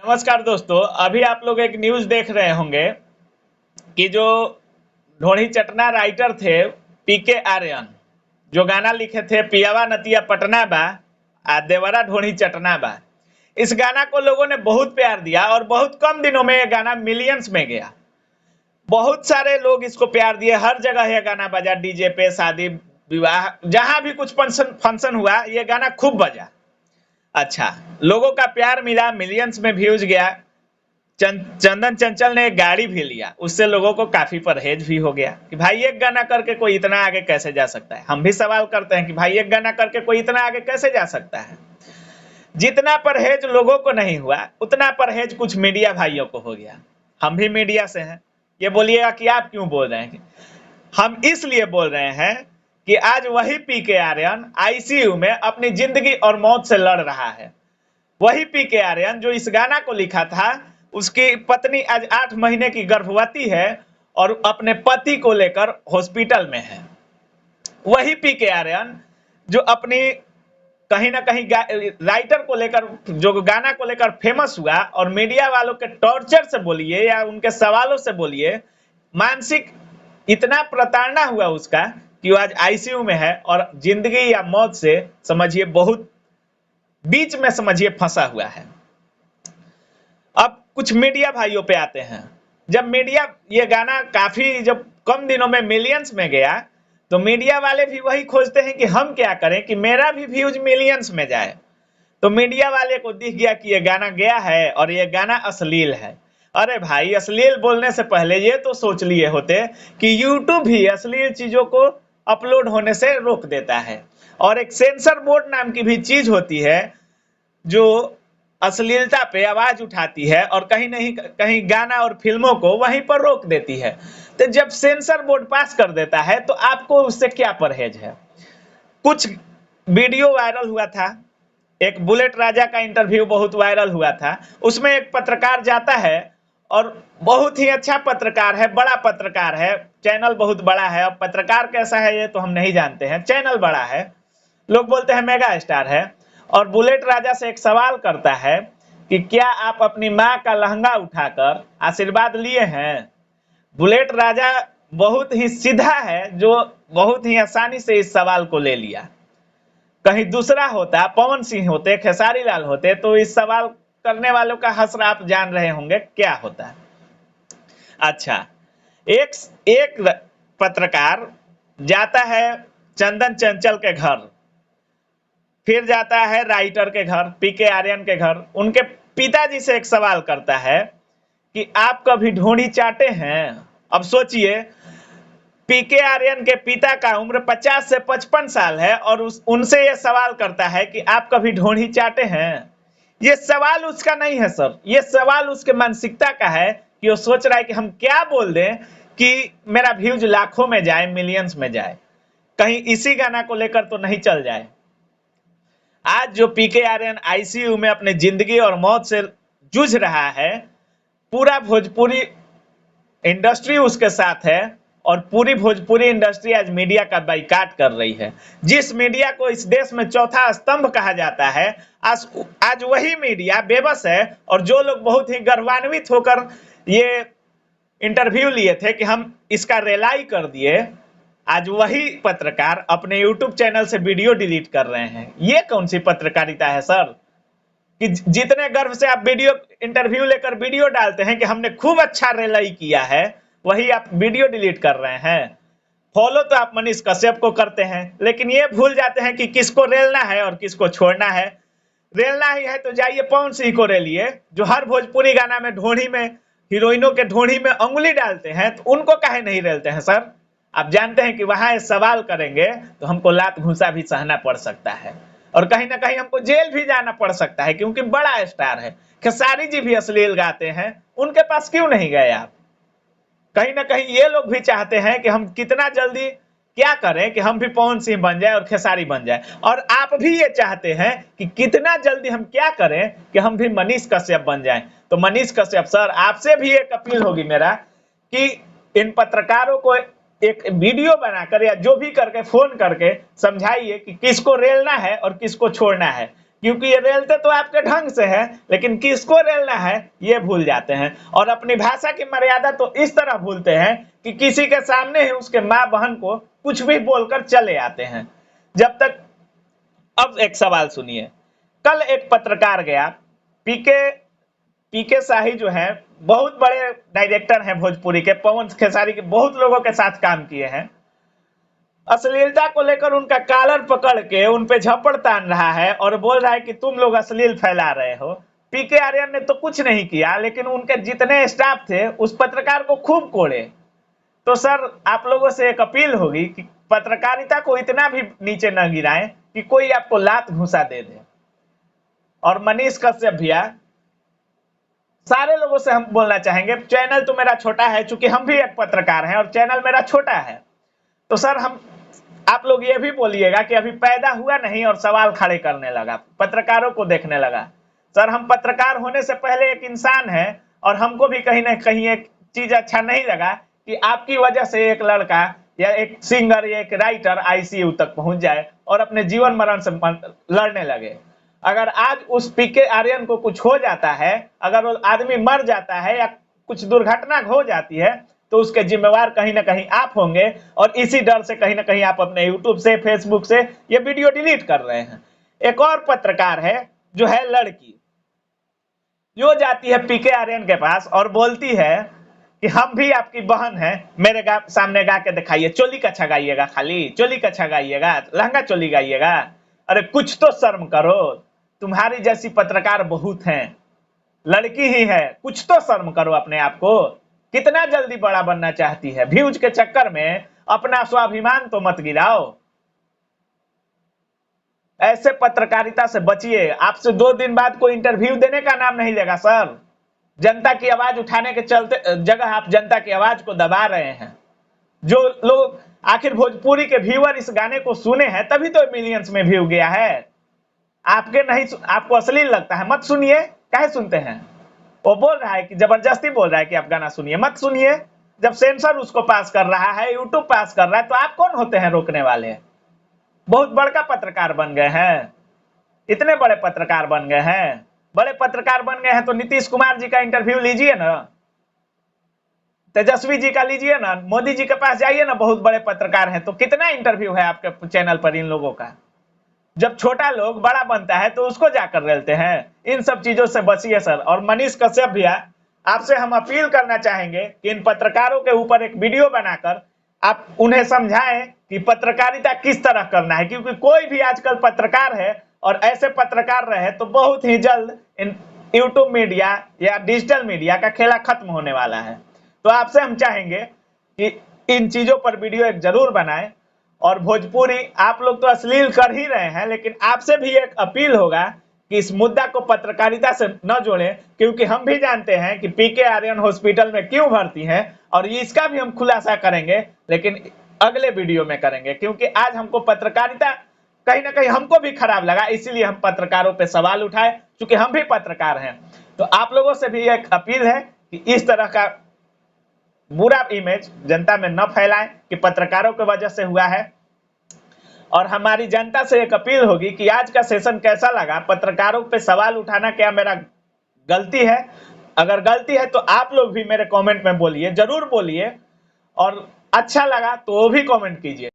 नमस्कार दोस्तों, अभी आप लोग एक न्यूज देख रहे होंगे कि जो ढोढ़ी चटना राइटर थे पीके आर्यन, जो गाना लिखे थे पियावा नतिया पटना बा आ देवरा ढोढ़ी चटना बा। इस गाना को लोगों ने बहुत प्यार दिया और बहुत कम दिनों में यह गाना मिलियंस में गया। बहुत सारे लोग इसको प्यार दिए, हर जगह यह गाना बजा, डीजे पे, शादी विवाह, जहां भी कुछ फंक्शन हुआ यह गाना खूब बजा। अच्छा, लोगों का प्यार मिला, मिलियंस में व्यूज गया। चंदन चंचल ने एक गाड़ी भी लिया, उससे लोगों को काफी परहेज भी हो गया कि भाई एक गाना करके कोई इतना आगे कैसे जा सकता है। हम भी सवाल करते हैं कि भाई एक गाना करके कोई इतना आगे कैसे जा सकता है। जितना परहेज लोगों को नहीं हुआ उतना परहेज कुछ मीडिया भाइयों को हो गया। हम भी मीडिया से हैं। ये बोलिएगा कि आप क्यों बोल रहे हैं। हम इसलिए बोल रहे हैं कि आज वही पीके आर्यन आईसीयू में अपनी जिंदगी और मौत से लड़ रहा है। वही पीके आर्यन जो इस गाना को लिखा था, उसकी पत्नी आज 8 महीने की गर्भवती है और अपने पति को लेकर हॉस्पिटल में है। वही पीके आर्यन जो अपनी कहीं ना कहीं राइटर को लेकर, जो गाना को लेकर फेमस हुआ और मीडिया वालों के टॉर्चर से बोलिए या उनके सवालों से बोलिए, मानसिक इतना प्रताड़ना हुआ उसका कि वो आज आईसीयू में है और जिंदगी या मौत से समझिए बहुत बीच में समझिए फंसा हुआ है। अब कुछ मीडिया भाइयों पे आते हैं। जब मीडिया ये गाना काफी जब कम दिनों में मिलियंस में गया तो मीडिया वाले भी वही खोजते हैं कि हम क्या करें कि मेरा भी व्यूज मिलियंस में जाए। तो मीडिया वाले को दिख गया कि ये गाना गया है और ये गाना अश्लील है। अरे भाई, अश्लील बोलने से पहले ये तो सोच लिए होते कि यूट्यूब भी अश्लील चीजों को अपलोड होने से रोक देता है और एक सेंसर बोर्ड नाम की भी चीज होती है जो अश्लीलता पे आवाज उठाती है और कहीं नहीं कहीं गाना और फिल्मों को वहीं पर रोक देती है। तो जब सेंसर बोर्ड पास कर देता है तो आपको उससे क्या परहेज है। कुछ वीडियो वायरल हुआ था, एक बुलेट राजा का इंटरव्यू बहुत वायरल हुआ था। उसमें एक पत्रकार जाता है और बहुत ही अच्छा पत्रकार है, बड़ा पत्रकार है, चैनल बहुत बड़ा है। अब पत्रकार कैसा है ये तो हम नहीं जानते हैं, चैनल बड़ा है, लोग बोलते हैं मेगा स्टार है। और बुलेट राजा से एक सवाल करता है कि क्या आप अपनी माँ का लहंगा उठाकर आशीर्वाद लिए हैं। बुलेट राजा बहुत ही सीधा है, जो बहुत ही आसानी से इस सवाल को ले लिया। कहीं दूसरा होता, पवन सिंह होते, खेसारी लाल होते, तो इस सवाल करने वालों का हश्र आप जान रहे होंगे क्या होता है। अच्छा, एक पत्रकार जाता है चंदन चंचल के घर, फिर जाता है राइटर के घर, पीके आर्यन के घर। उनके पिताजी से एक सवाल करता है कि आप कभी ढोंढी चाटे हैं। अब सोचिए, पीके आर्यन के पिता का उम्र 50 से 55 साल है और उनसे यह सवाल करता है कि आप कभी ढोंढी चाटे हैं। ये सवाल उसका नहीं है सर, ये सवाल उसके मानसिकता का है कि वो सोच रहा है कि हम क्या बोल दें कि मेरा व्यूज लाखों में जाए, मिलियंस में जाए, कहीं इसी गाना को लेकर तो नहीं चल जाए। आज जो पीके आर्यन आईसीयू में अपने जिंदगी और मौत से जूझ रहा है, पूरा भोजपुरी इंडस्ट्री उसके साथ है और पूरी भोजपुरी इंडस्ट्री आज मीडिया का बाइकाट कर रही है। जिस मीडिया को इस देश में चौथा स्तंभ कहा जाता है, आज वही मीडिया बेबस है। और जो लोग बहुत ही गर्वान्वित होकर ये इंटरव्यू लिए थे कि हम इसका रेलाई कर दिए, आज वही पत्रकार अपने यूट्यूब चैनल से वीडियो डिलीट कर रहे हैं। ये कौन सी पत्रकारिता है सर, कि जितने गर्व से आप वीडियो इंटरव्यू लेकर वीडियो डालते हैं कि हमने खूब अच्छा रेलाई किया है, वही आप वीडियो डिलीट कर रहे हैं। फॉलो तो आप मनीष कश्यप को करते हैं, लेकिन ये भूल जाते हैं कि किसको रेलना है और किसको छोड़ना है। रेलना ही है तो जाइए पवन सिंह को रेलिए, जो हर भोजपुरी गाना में ढोढ़ी में, हीरोइनों के ढोढ़ी में अंगुली डालते हैं, तो उनको काहे नहीं रेलते हैं सर। आप जानते हैं कि वहां सवाल करेंगे तो हमको लात घूसा भी सहना पड़ सकता है और कहीं ना कहीं हमको जेल भी जाना पड़ सकता है, क्योंकि बड़ा स्टार है। खेसारी जी भी अश्लील गाते हैं, उनके पास क्यों नहीं गए आप। कहीं ना कहीं ये लोग भी चाहते हैं कि हम कितना जल्दी क्या करें कि हम भी पवन सिंह बन जाए और खेसारी बन जाए, और आप भी ये चाहते हैं कि कितना जल्दी हम क्या करें कि हम भी मनीष कश्यप बन जाएं। तो मनीष कश्यप सर, आपसे भी एक अपील होगी मेरा कि इन पत्रकारों को एक वीडियो बनाकर या जो भी करके फोन करके समझाइए कि किसको रेलना है और किसको छोड़ना है। क्योंकि ये रेलते तो आपके ढंग से है, लेकिन किसको रेलना है ये भूल जाते हैं, और अपनी भाषा की मर्यादा तो इस तरह भूलते हैं कि किसी के सामने ही उसके माँ बहन को कुछ भी बोलकर चले आते हैं। जब तक अब एक सवाल सुनिए, कल एक पत्रकार गया, पीके पीके शाही जो है बहुत बड़े डायरेक्टर हैं भोजपुरी के, पवन खेसारी के बहुत लोगों के साथ काम किए हैं, अश्लीलता को लेकर उनका कॉलर पकड़ के उन पे झप्पड़ तान रहा है और बोल रहा है कि तुम लोग अश्लील फैला रहे हो। पीके आर्यन ने तो कुछ नहीं किया, लेकिन उनके जितने स्टाफ थे उस पत्रकार को खूब कोड़े। तो सर आप लोगों से एक अपील होगी कि पत्रकारिता को इतना भी नीचे न गिराएं कि कोई आपको लात घुसा दे दे। और मनीष कश्यप भैया, सारे लोगों से हम बोलना चाहेंगे, चैनल तो मेरा छोटा है, चूंकि हम भी एक पत्रकार हैं और चैनल मेरा छोटा है, तो सर आप लोग ये भी बोलिएगा कि अभी पैदा हुआ नहीं और सवाल खड़े करने लगा, पत्रकारों को देखने लगा। सर हम पत्रकार होने से पहले एक इंसान है, और हमको भी कहीं ना कहीं एक चीज अच्छा नहीं लगा कि आपकी वजह से एक लड़का या एक सिंगर या एक राइटर आईसीयू तक पहुंच जाए और अपने जीवन मरण से लड़ने लगे। अगर आज उस पीके आर्यन को कुछ हो जाता है, अगर वो आदमी मर जाता है या कुछ दुर्घटना हो जाती है, तो उसके जिम्मेवार कहीं ना कहीं आप होंगे, और इसी डर से कहीं ना कहीं आप अपने यूट्यूब से, फेसबुक से ये वीडियो डिलीट कर रहे हैं। एक और पत्रकार है जो है लड़की, जो जाती है पीके आर्यन के पास और बोलती है कि हम भी आपकी बहन है, मेरे सामने गा के दिखाइए, चोली कच्छा गाइएगा, खाली चोली कच्छा गाइएगा, लहंगा चोली गाइएगा। अरे कुछ तो शर्म करो, तुम्हारी जैसी पत्रकार बहुत हैं, लड़की ही है, कुछ तो शर्म करो अपने आप को। कितना जल्दी बड़ा बनना चाहती है, व्यूज के चक्कर में अपना स्वाभिमान तो मत गिराओ। ऐसे पत्रकारिता से बचिए, आपसे 2 दिन बाद कोई इंटरव्यू देने का नाम नहीं लेगा सर। जनता की आवाज उठाने के चलते जगह आप जनता की आवाज को दबा रहे हैं। जो लोग आखिर भोजपुरी के व्यूअर इस गाने को सुने हैं, तभी तो मिलियंस में व्यू गया है। आपके नहीं, आपको अश्लील लगता है, मत सुनिए। काहे सुनते हैं? वो बोल रहा है कि जबरदस्ती बोल रहा है कि आप गाना सुनिए, मत सुनिए। जब सेंसर उसको पास कर रहा है, यूट्यूब पास कर रहा है, तो आप कौन होते हैं रोकने वाले? बहुत बड़का पत्रकार बन गए हैं, इतने बड़े पत्रकार बन गए हैं। बड़े पत्रकार बन गए हैं तो नीतीश कुमार जी का इंटरव्यू लीजिए ना, तेजस्वी जी का लीजिए ना, मोदी जी के पास जाइए ना, बहुत बड़े पत्रकार हैं। तो कितना इंटरव्यू है आपके चैनल पर इन लोगों का? जब छोटा लोग बड़ा बनता है तो उसको जाकर रेलते हैं। इन सब चीजों से बचिए सर। और मनीष कश्यप भैया, आपसे हम अपील करना चाहेंगे कि इन पत्रकारों के ऊपर एक वीडियो बनाकर आप उन्हें समझाएं कि पत्रकारिता किस तरह करना है, क्योंकि कोई भी आजकल पत्रकार है और ऐसे पत्रकार रहे तो बहुत ही जल्द इन यूट्यूब मीडिया या डिजिटल मीडिया का खेला खत्म होने वाला है। तो आपसे हम चाहेंगे कि इन चीजों पर वीडियो एक जरूर बनाएं। और भोजपुरी, आप लोग तो अश्लील कर ही रहे हैं, लेकिन आपसे भी एक अपील होगा कि इस मुद्दा को पत्रकारिता से न जोड़ें, क्योंकि हम भी जानते हैं कि पीके आर्यन हॉस्पिटल में क्यों भर्ती हैं, और इसका भी हम खुलासा करेंगे, लेकिन अगले वीडियो में करेंगे। क्योंकि आज हमको पत्रकारिता कहीं ना कहीं हमको भी खराब लगा, इसीलिए हम पत्रकारों पे सवाल उठाए, क्योंकि हम भी पत्रकार हैं। तो आप लोगों से भी एक अपील है कि इस तरह का बुरा इमेज जनता में न फैलाएं कि पत्रकारों की वजह से हुआ है। और हमारी जनता से एक अपील होगी कि आज का सेशन कैसा लगा, पत्रकारों पे सवाल उठाना क्या मेरा गलती है? अगर गलती है तो आप लोग भी मेरे कमेंट में बोलिए, जरूर बोलिए, और अच्छा लगा तो वो भी कमेंट कीजिए।